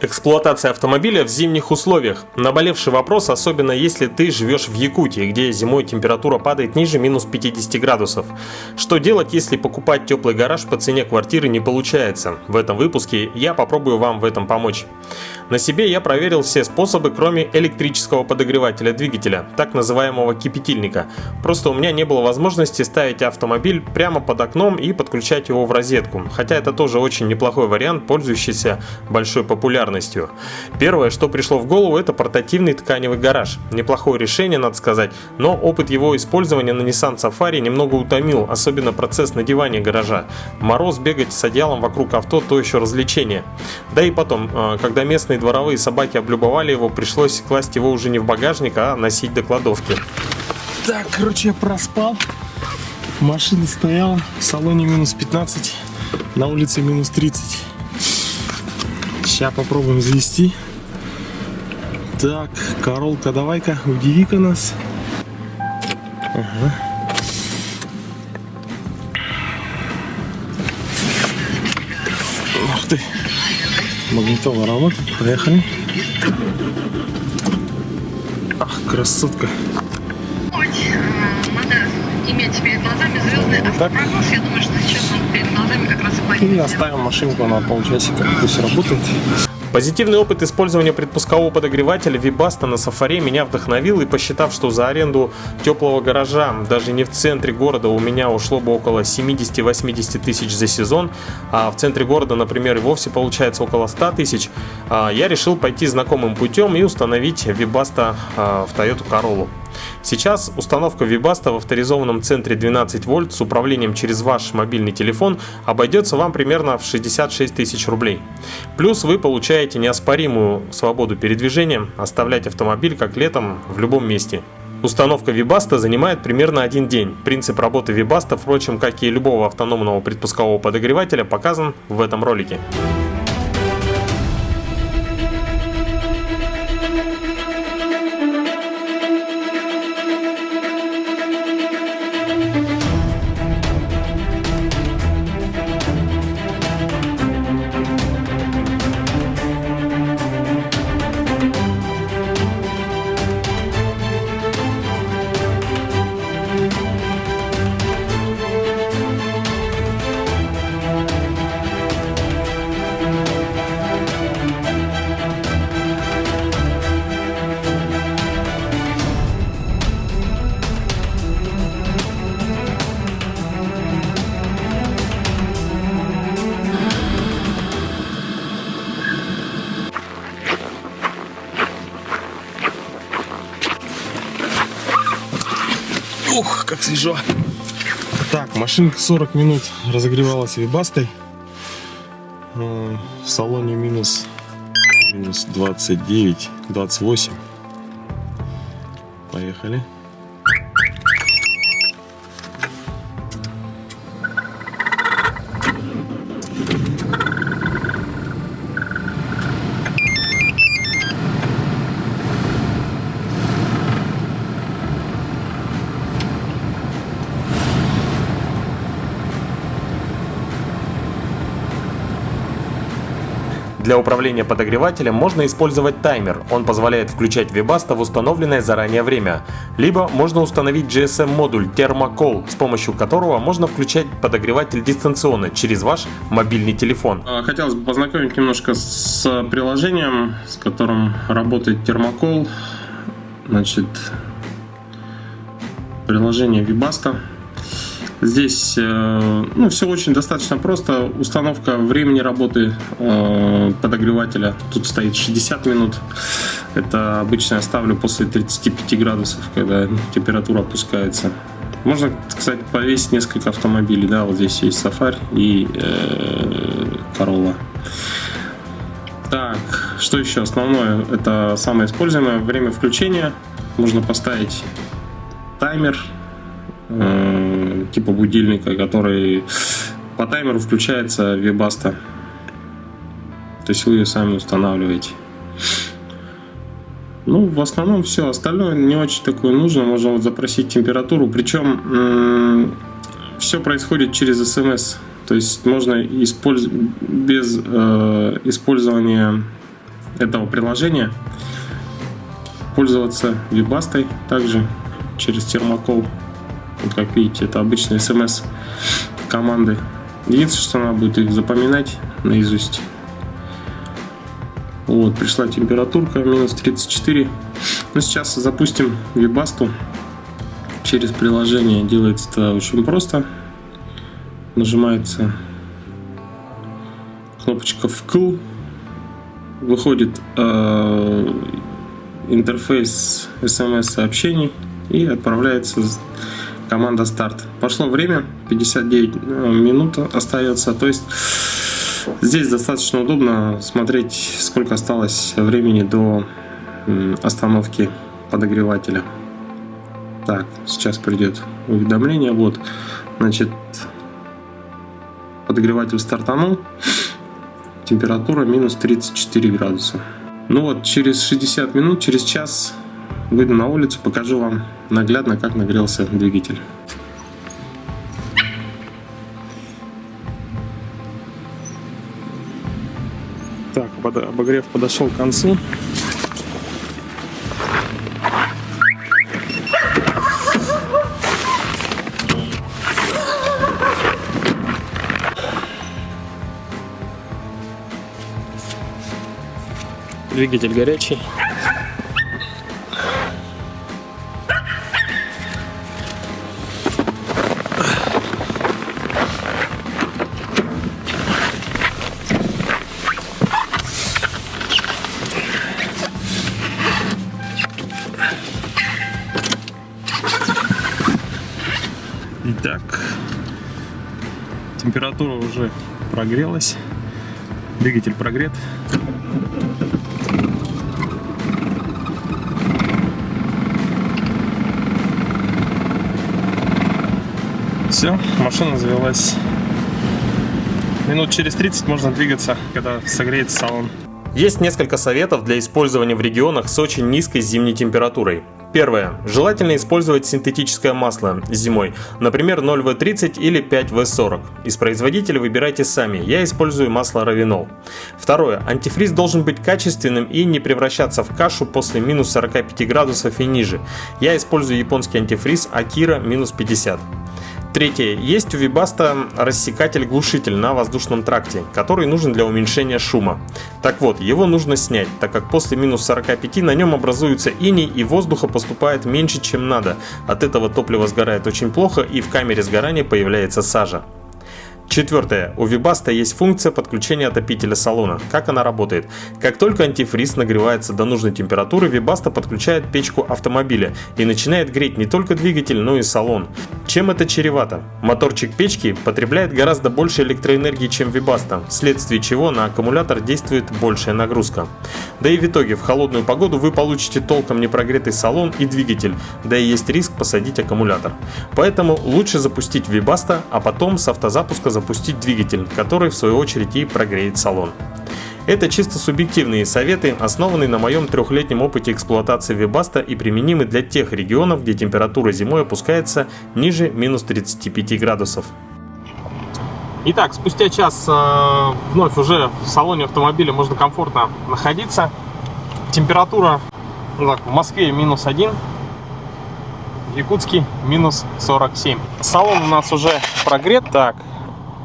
Эксплуатация автомобиля в зимних условиях. Наболевший вопрос, особенно если ты живешь в Якутии, где зимой температура падает ниже минус 50 градусов. Что делать, если покупать теплый гараж по цене квартиры не получается? В этом выпуске я попробую вам в этом помочь. На себе я проверил все способы, кроме электрического подогревателя двигателя, так называемого кипятильника. Просто у меня не было возможности ставить автомобиль прямо под окном и подключать его в розетку, хотя это тоже очень неплохой вариант, пользующийся большой популярностью. Первое, что пришло в голову, это портативный тканевый гараж. Неплохое решение, надо сказать, но опыт его использования на Nissan Safari немного утомил, особенно процесс надевания гаража. В мороз бегать с одеялом вокруг авто – то еще развлечение. Да и потом, когда местные дворовые собаки облюбовали его, пришлось класть его уже не в багажник, а носить до кладовки. Так, короче, я проспал. Машина стояла, в салоне минус 15, на улице минус 30. Сейчас попробуем завести. Так, Королка, давай-ка, удиви-ка нас. Ага. Ух ты. Магнитола работает. Поехали. Ах, красотка. Надо иметь перед глазами звездный автопрогноз. Я думаю, что сейчас он перед глазами как раз и появится. И оставим машинку на полчасика, пусть работает. Позитивный опыт использования предпускового подогревателя Webasto на Safari меня вдохновил, и посчитав, что за аренду теплого гаража даже не в центре города у меня ушло бы около 70-80 тысяч за сезон, а в центре города, например, и вовсе получается около 100 тысяч, я решил пойти знакомым путем и установить Webasto в Toyota Corolla. Сейчас установка Webasto в авторизованном центре 12 вольт с управлением через ваш мобильный телефон обойдется вам примерно в 66 тысяч рублей. Плюс вы получаете неоспоримую свободу передвижения, оставлять автомобиль как летом в любом месте. Установка Webasto занимает примерно один день. Принцип работы Webasto, впрочем, как и любого автономного предпускового подогревателя, показан в этом ролике. Ух, как свежо. Так, машинка 40 минут разогревалась Webasto. В салоне минус 29, 28. Поехали. Для управления подогревателем можно использовать таймер. Он позволяет включать Webasto в установленное заранее время. Либо можно установить GSM-модуль Thermocall, с помощью которого можно включать подогреватель дистанционно через ваш мобильный телефон. Хотелось бы познакомить немножко с приложением, с которым работает Thermocall. Значит, приложение Webasto. Здесь все очень достаточно просто. Установка времени работы подогревателя. Тут стоит 60 минут. Это обычно я ставлю после 35 градусов, когда температура опускается. Можно, кстати, повесить несколько автомобилей. Да, вот здесь есть Safari и Corolla. Так, что еще основное? Это самое используемое время включения. Можно поставить таймер типа будильника, который по таймеру включается Webasto. То есть вы ее сами устанавливаете. Ну, в основном все. Остальное не очень такое нужно. Можно вот запросить температуру. Причем все происходит через SMS. То есть можно без использования этого приложения пользоваться Webasto также через термокол. Вот как видите, это обычные смс команды. Единственное, что надо будет их запоминать наизусть. Вот, пришла температурка минус 34. Ну, сейчас запустим Webasto через приложение. Делается это очень просто. Нажимается кнопочка «Вкл». Выходит интерфейс смс-сообщений и отправляется команда «Старт». Пошло время, 59 минут остается. То есть здесь достаточно удобно смотреть, сколько осталось времени до остановки подогревателя. Так, сейчас придет уведомление. Вот, значит, подогреватель стартанул. Температура минус 34 градуса. Ну вот, через 60 минут, через час выйду на улицу, покажу вам наглядно, как нагрелся двигатель. Так, обогрев подошел к концу. Двигатель горячий. Итак, температура уже прогрелась, двигатель прогрет. Все, машина завелась. Минут через 30 можно двигаться, когда согреется салон. Есть несколько советов для использования в регионах с очень низкой зимней температурой. Первое. Желательно использовать синтетическое масло зимой, например 0В30 или 5В40. Из производителя выбирайте сами, я использую масло Равинол. Второе. Антифриз должен быть качественным и не превращаться в кашу после минус 45 градусов и ниже. Я использую японский антифриз Akira минус 50. Третье. Есть у Webasto рассекатель-глушитель на воздушном тракте, который нужен для уменьшения шума. Так вот, его нужно снять, так как после минус 45 на нем образуется иней и воздуха поступает меньше, чем надо. От этого топливо сгорает очень плохо и в камере сгорания появляется сажа. Четвертое. У Webasto есть функция подключения отопителя салона. Как она работает? Как только антифриз нагревается до нужной температуры, Webasto подключает печку автомобиля и начинает греть не только двигатель, но и салон. Чем это чревато? Моторчик печки потребляет гораздо больше электроэнергии, чем Webasto, вследствие чего на аккумулятор действует большая нагрузка. Да и в итоге в холодную погоду вы получите толком не прогретый салон и двигатель, да и есть риск посадить аккумулятор. Поэтому лучше запустить Webasto, а потом с автозапуска запустить двигатель, который в свою очередь и прогреет салон. Это чисто субъективные советы, основанные на моем 3-летнем опыте эксплуатации Webasto и применимы для тех регионов, где температура зимой опускается ниже минус 35 градусов. Итак, спустя час вновь уже в салоне автомобиля можно комфортно находиться. Температура в Москве минус 1, в Якутске минус 47. Салон у нас уже прогрет. Так,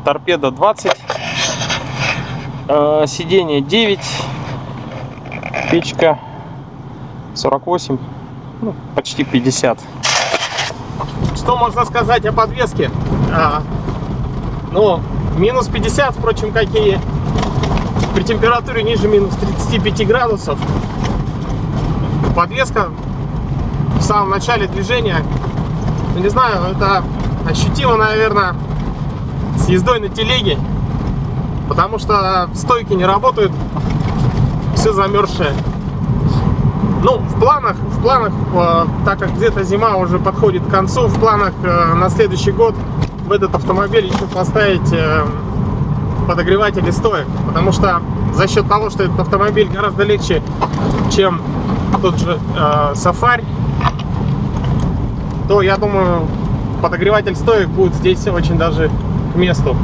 торпеда 20, сиденье 9, печка 48, ну, почти 50. Что можно сказать о подвеске? Ну, минус 50, впрочем, какие при температуре ниже минус 35 градусов. Подвеска в самом начале движения, не знаю, это ощутимо, наверное, с ездой на телеге, потому что стойки не работают, все замерзшее. Ну, в планах, так как где-то зима уже подходит к концу, в планах на следующий год в этот автомобиль еще поставить подогреватели стоек, потому что за счет того, что этот автомобиль гораздо легче, чем тот же Safari, то я думаю, подогреватель стоек будет здесь очень даже к месту.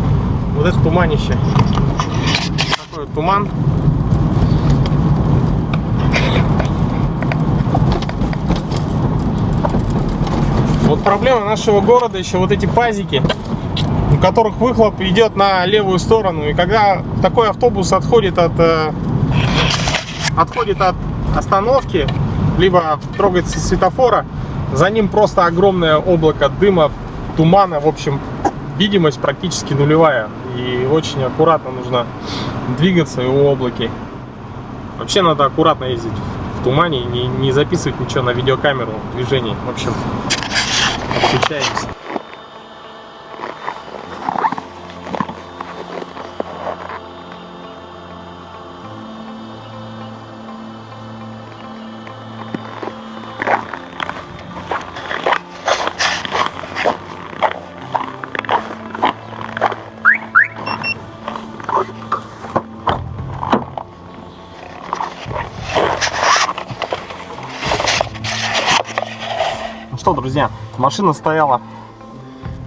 Вот это туманище. Такой вот туман. Вот проблема нашего города еще вот эти пазики, у которых выхлоп идет на левую сторону. И когда такой автобус отходит от остановки, либо трогается с светофора, за ним просто огромное облако дыма, тумана, в общем, видимость практически нулевая. И очень аккуратно нужно двигаться в облаке. Вообще надо аккуратно ездить в тумане, не записывать ничего на видеокамеру в движении. В общем, отключаемся. Что, друзья, машина стояла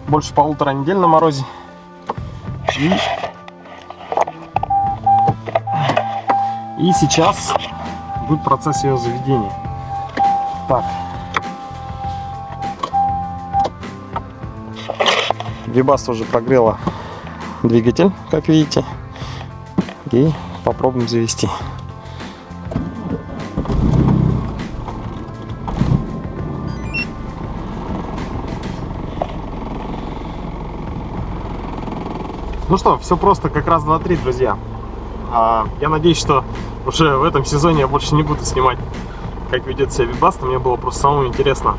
больше 1,5 недели на морозе, и сейчас будет процесс ее заведения. Так, Webasto уже прогрела двигатель, как видите, и попробуем завести. Ну что, все просто, как раз 2-3, друзья. Я надеюсь, что уже в этом сезоне я больше не буду снимать, как ведет себя Webasto. Мне было просто самому интересно,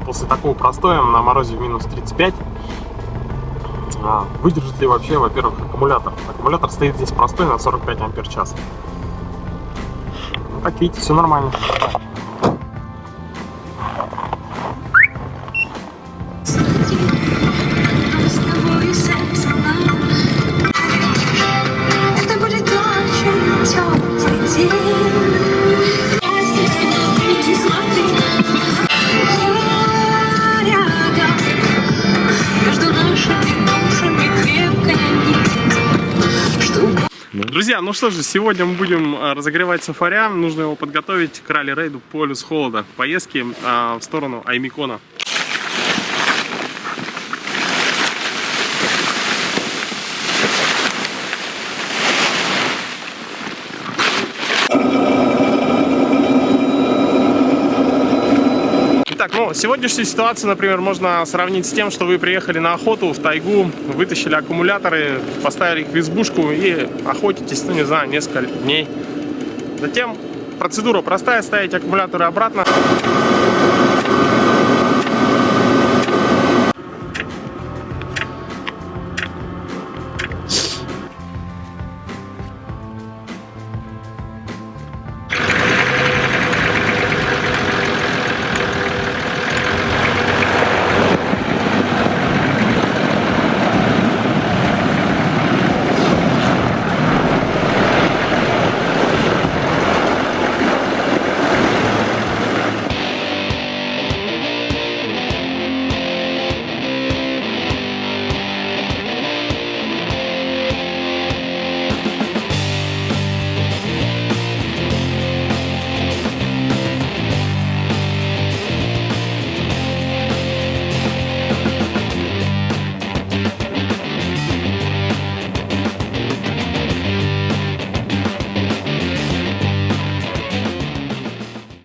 после такого простоя на морозе в минус 35, выдержит ли вообще, во-первых, аккумулятор. Аккумулятор стоит здесь простой на 45 ампер-час. Ну, как видите, все нормально. Друзья, ну что же, сегодня мы будем разогревать Сафаря. Нужно его подготовить к ралли-рейду «Полюс холода», поездки в сторону Аймикона. Итак, ну, сегодняшнюю ситуацию, например, можно сравнить с тем, что вы приехали на охоту в тайгу, вытащили аккумуляторы, поставили их в избушку и охотитесь, ну, не знаю, несколько дней. Затем процедура простая: ставить аккумуляторы обратно,